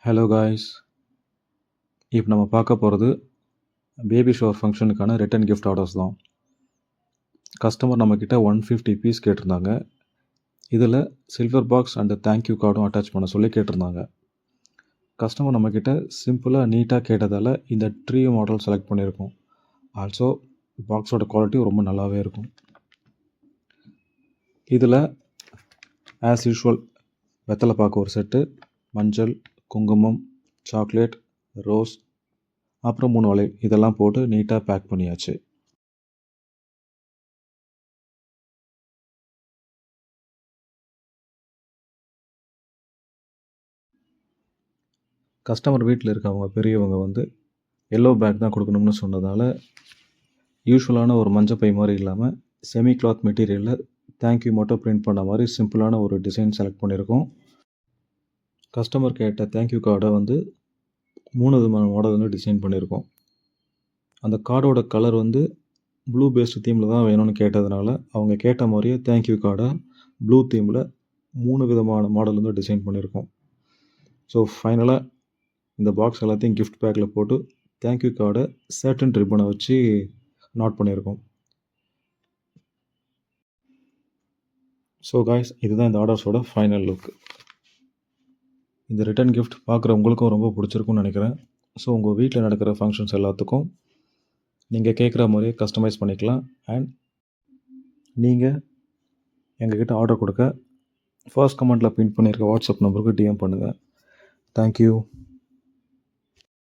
Hello guys, இப்போ நம்ம பார்க்க போகிறது பேபி ஷவர் ஃபங்க்ஷனுக்கான ரிட்டன் கிஃப்ட் ஆர்டர்ஸ் தான். கஸ்டமர் நம்மக்கிட்ட 150 பீஸ் கேட்டிருந்தாங்க. இதில் சில்வர் பாக்ஸ் அண்டு தேங்க்யூ கார்டும் அட்டாச் பண்ண சொல்லி கேட்டிருந்தாங்க. கஸ்டமர் நம்மக்கிட்ட சிம்பிளாக நீட்டாக கேட்டதால் இந்த ட்ரீ மாடல் செலக்ட் பண்ணியிருக்கோம். ஆல்சோ பாக்ஸோட குவாலிட்டி ரொம்ப நல்லாவே இருக்கும். இதில் ஆஸ் யூஷுவல் வெத்தலை பாக்கு ஒரு செட்டு, மஞ்சள், குங்குமம், சாக்லேட், ரோஸ், அப்புறம் 3 வளையல் இதெல்லாம் போட்டு நீட்டாக பேக் பண்ணியாச்சு. கஸ்டமர் வீட்டில் இருக்கவங்க பெரியவங்க வந்து எல்லோ பேக் தான் கொடுக்கணும்னு சொன்னதால் யூஸ்வலான ஒரு மஞ்சள் பை மாதிரி இல்லாமல் செமி கிளாத் மெட்டீரியலில் தேங்க்யூ மட்டும் பிரிண்ட் பண்ண மாதிரி சிம்பிளான ஒரு டிசைன் செலக்ட் பண்ணியிருக்கோம். கஸ்டமர் கேட்ட தேங்க்யூ கார்டை வந்து 3 விதமான மாடல் வந்து டிசைன் பண்ணியிருக்கோம். அந்த கார்டோட கலர் வந்து ப்ளூ பேஸ்டு தீமில் தான் வேணும்னு கேட்டதுனால அவங்க கேட்ட மாதிரியே தேங்க்யூ கார்டை ப்ளூ தீமில் 3 விதமான மாடல் வந்து டிசைன் பண்ணியிருக்கோம். ஸோ ஃபைனலாக இந்த பாக்ஸ் எல்லாத்தையும் கிஃப்ட் பேக்கில் போட்டு தேங்க்யூ கார்டை சர்டன் ரிப்பனை வச்சு நாட் பண்ணியிருக்கோம். ஸோ காய்ஸ், இதுதான் இந்த ஆர்டர்ஸோட ஃபைனல் லுக். இந்த ரிட்டன் கிஃப்ட் பார்க்குற உங்களுக்கும் ரொம்ப பிடிச்சிருக்கும்னு நினைக்கிறேன். ஸோ உங்கள் வீட்டில் நடக்கிற ஃபங்க்ஷன்ஸ் எல்லாத்துக்கும் நீங்கள் கேட்குற மாதிரியே கஸ்டமைஸ் பண்ணிக்கலாம். அண்ட் நீங்கள் எங்ககிட்ட ஆர்டர் கொடுக்க ஃபர்ஸ்ட் கமெண்ட்டில் பின் பண்ணியிருக்க வாட்ஸ்அப் நம்பருக்கு டிஎம் பண்ணுங்கள். தேங்க்யூ.